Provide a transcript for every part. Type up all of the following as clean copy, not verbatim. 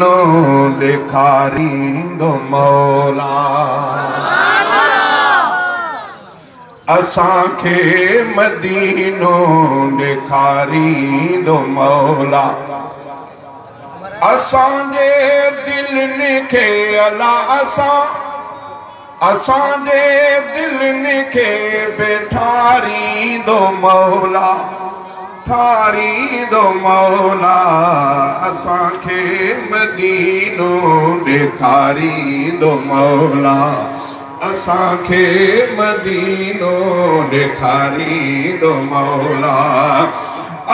मदीनो ॾेखारींदो मौला। असांखे मदीनो ॾेखारींदो मौला। असांजे दिलनि खे अला असांजे दिलनि खे बेठारींदो मौला, ठारींदो मौला। असांखे मदीनो ॾेखारींदो मौला। असांखे मदीनो ॾेखारींदो मौला।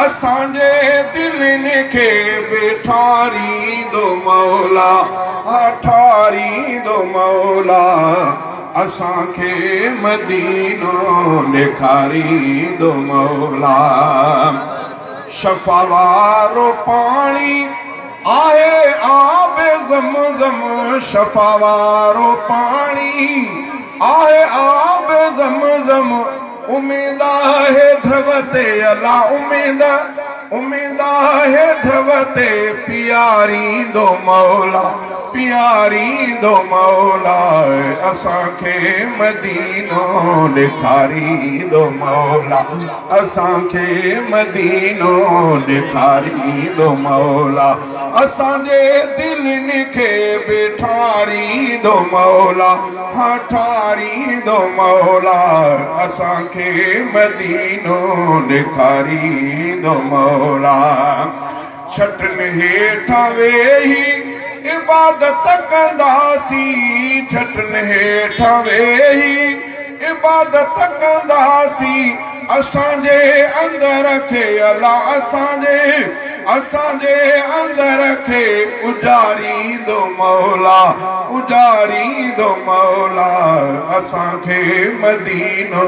असांजे दिलनि खे बेठारींदो मौला, ठारींदो मौला। असांखे मदीनो ॾेखारींदो मौला। शफ़ा वारो पाणी आहे आबे ज़मज़म, शफ़ा वारो पाणी आहे आबे ज़मज़म। उम्मीद आहे ढवते अला, उम्मीद आहे ढवते पियारींदो मौला, पियारींदो मौला। असांखे मदीनो ॾेखारींदो मौला। असांखे मदीनो ॾेखारींदो मौला। असांजे दिलनि खे बेठारींदो मौला, ठारींदो मौला। असांखे मदीनो ॾेखारींदो मौला। छटनि हेठां वेही इबादत कंदासीं, छटनि हेठां वेही इबादत कंदासीं। असांजे अंदर खे अला, असांजे अंदर खे उजारींदो मौला, उजारींदो मौला। असांखे मदीनो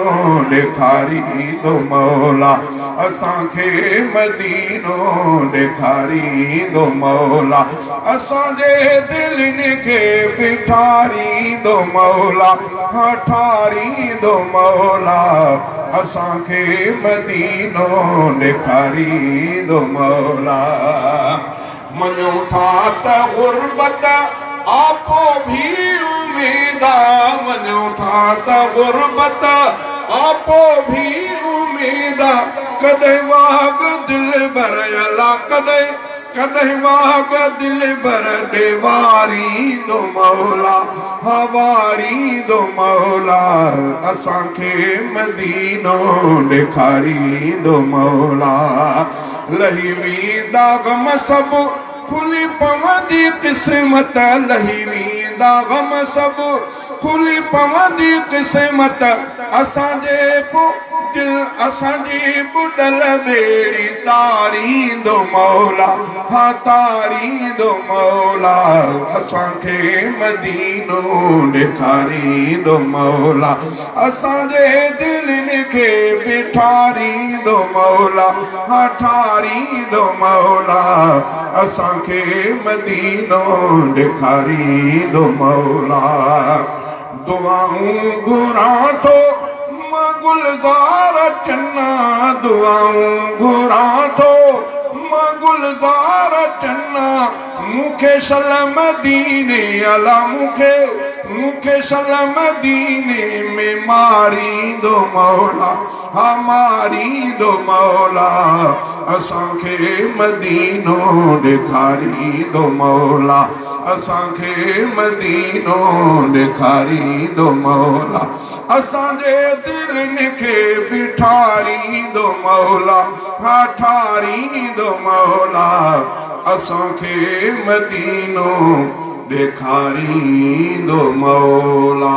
ॾेखारींदो मौला। असांखे मदीनो ॾेखारींदो मौला। असांजे दिलनि खे बेठारींदो मौला, ठारींदो मौला। असांखे मदीनो ॾेखारींदो मौला। मञूं था त गुरबत आपो भी उम्मीद, मञूं था त गुरबत आपो भी उम्मीद। कॾहिं वाग दिल भर अला, कॾहिं वाग दिल भर ॾे वारींदो मौला, वारींदो मौला। असांखे मदीनो ॾेखारींदो मौला। लही वेंदा ग़म सभु खुली पवंदी क़िस्मत, लही वेंदा ग़म सभु खुली पवंदी क़िस्मत। असांजी बुॾल ॿेड़ी तारींदो मौला, तारींदो मौला। असांखे मदीनो ॾेखारींदो मौला। असांजे दिलनि खे बेठारींदो मौला, ठारींदो मौला। असांखे मदीनो ॾेखारींदो मौला। दुआऊं घुरां थो मां गुलज़ार चन्ना, दुआऊं घुरां थो मां गुलज़ार चन्ना। मूंखे सल मदीने अला, मूंखे सल मदीने में मारींदो मौला, मारींदो मौला। असांखे मदीनो ॾेखारींदो मौला। असांखे मदीनो ॾेखारींदो मौला। असांजे दिलनि खे बेठारींदो मौला, ठारींदो मौला। असांखे मदीनो ॾेखारींदो मौला।